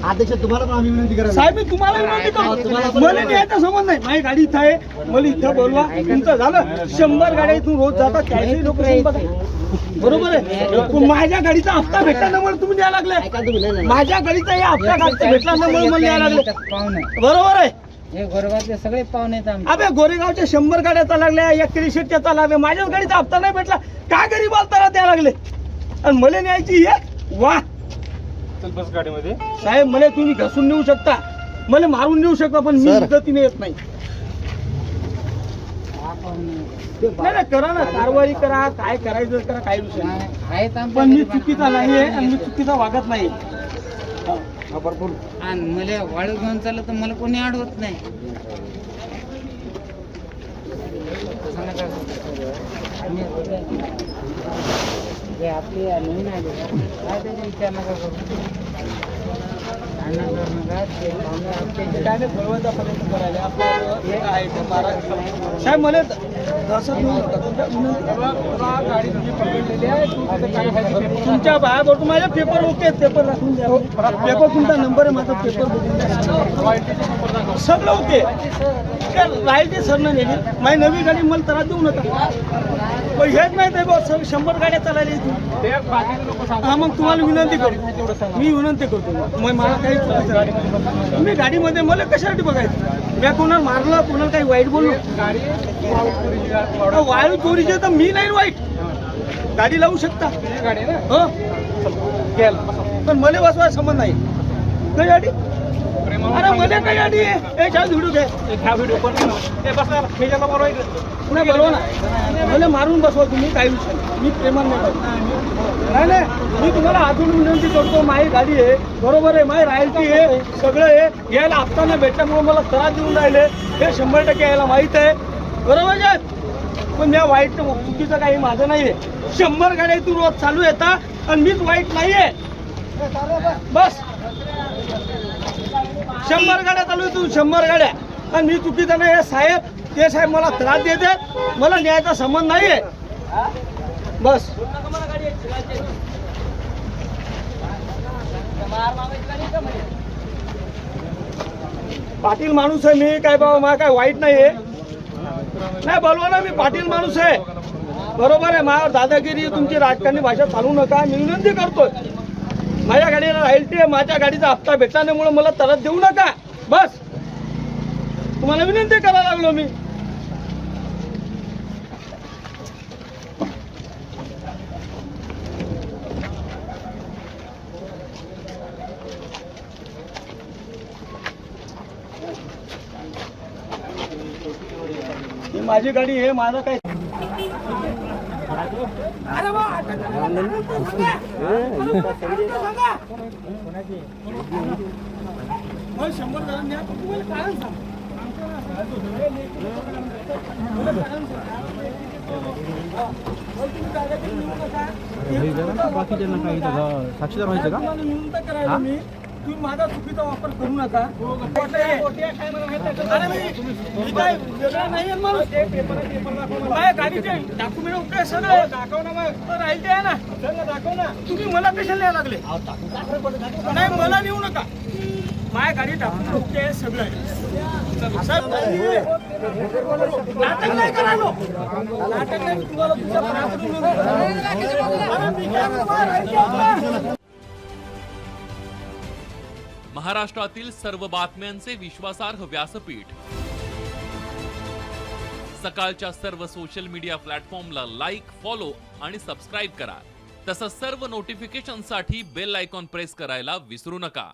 अध्यक्ष तुम्हाला पण आम्ही विनंती करायला साहेब मी तुम्हाला विनंती करतो, मला न्यायचा संबंध नाही. माझी गाडी इथं आहे, मला इथं बोलवा. तुमचं झालं 100 गाड्या इथून रोज जातात, त्याचे लोक बरोबर आहे. पण माझ्या गाडीचा हप्ता भेटला ना मला तुम्ही द्यायला लागले. माझ्या गाडीचा हे हप्ता भेटला ना मला द्यायला लागले. बरोबर आहे. हे गोरेगावचे सगळे पाहुणे आहेत. अबे गोरेगावच्या 100 गाड्या चालल्या, 1 शेट्या चालल्या, माझ्याच गाडीचा हप्ता नाही भेटला. का गरीब आलताना द्यायला लागले आणि मला न्यायची हे वा. बस गाडीमध्ये साहेब मला तुम्ही घसून नेऊ शकता, मला मारून नेऊ शकता, पण मी पद्धतीने येत नाही. नाही करा ना, कारवाई करा, काय करायचं करा, काही विषय नाही. पण मी चुकीचा नाहीये आणि मी चुकीचा वागत नाही. आणि मला वाळू घेऊन चाललं तर मला कोणी अडवत नाही. आपली नवीन आहे काय त्याचा विचार नका करू. साहेब मला तुमच्या बाया बोलतो माझ्या पेपर ओके आहेत, पेपर राखून द्या. पेपर तुमचा नंबर आहे, माझा पेपर बघून द्या, सगळं ओके. राहिली सर नाही नेली माझी नवी गाडी, मला त्रास देऊ नका. पण हेच माहित आहे बॉस, 100 गाड्या चालल्या इथून. हा मग तुम्हाला विनंती करतो, मी विनंती करतो, मग मला काही चुकीचं मी गाडीमध्ये मला कशासाठी बघायचं. मी कोणाला मारलं, कोणाला काही वाईट बोललो. वाळू चोरीचे तर मी नाही वाईट, गाडी लावू शकता हो, पण मला बसवायचा संबंध नाही. काही गाडी अरे मला काही गाडी आहे व्हिडिओ घ्या, व्हिडिओ पण पुन्हा बोलवा ना, मला मारून बसवा तुम्ही, काही विषय मी प्रेमान नाही. नाही मी तुम्हाला अजून विनंती करतो, माझी गाडी आहे बरोबर आहे, माझी रॉयल्टी आहे, सगळं आहे. यायला हप्ता नाही भेटल्यामुळे मला त्रास देऊन राहिले, हे 100% यायला माहीत आहे बरोबर आहे. पण या वाईट चुकीचं काही माझं नाही आहे. 100 गाड्या इथून रोज चालू येतात आणि मीच वाईट नाही आहे. बस 100 गाड्या चालू येतो, 100 गाड्या, आणि मी चुकीचं नाही आहे. साहेब ते साहेब मला त्रास देतात, मला न्यायचा संबंध नाही आहे. बस पाटील माणूस आहे मी, काय बाबा मला काय वाईट नाही आहे. नाही बोलवा ना, मी पाटील माणूस आहे बरोबर आहे. माझ्यावर दादागिरी तुमची राजकारणी भाषा चालू नका, मी विनंती करतोय. माझ्या गाडीला रॉयल्टी आहे, माझ्या गाडीचा हप्ता भेटल्यामुळे मला त्रास देऊ नका. बस तुम्हाला विनंती करायला लागलो मी. ही माझी गाडी आहे, माझं काय बाकीच्यांना काही साक्षीदार व्हायचं का? मी तुम्ही माझा चुकीचा वापर करू नका. अरे मी काय वेगळा नाही आहे, माझ्या गाडीचे डॉक्युमेंट ओके सगळं दाखव ना, मग राहील ते आहे ना, दाखव ना. तुम्ही मला कशाला यायला लागले. नाही मला नेऊ नका, माझ्या गाडी डॉक्युमेंट ओके आहे सगळं आहे. नाटक नाही करायलो, नाटक नाही. तुम्हाला तुमच्या महाराष्ट्रातील सर्व बातम्यांचे विश्वासार्ह व्यासपीठ, सकाळच्या सर्व सोशल मीडिया प्लॅटफॉर्मला लाईक, फॉलो आणि सबस्क्राईब करा. तसंच सर्व नोटिफिकेशनसाठी बेल आयकॉन प्रेस करायला विसरू नका.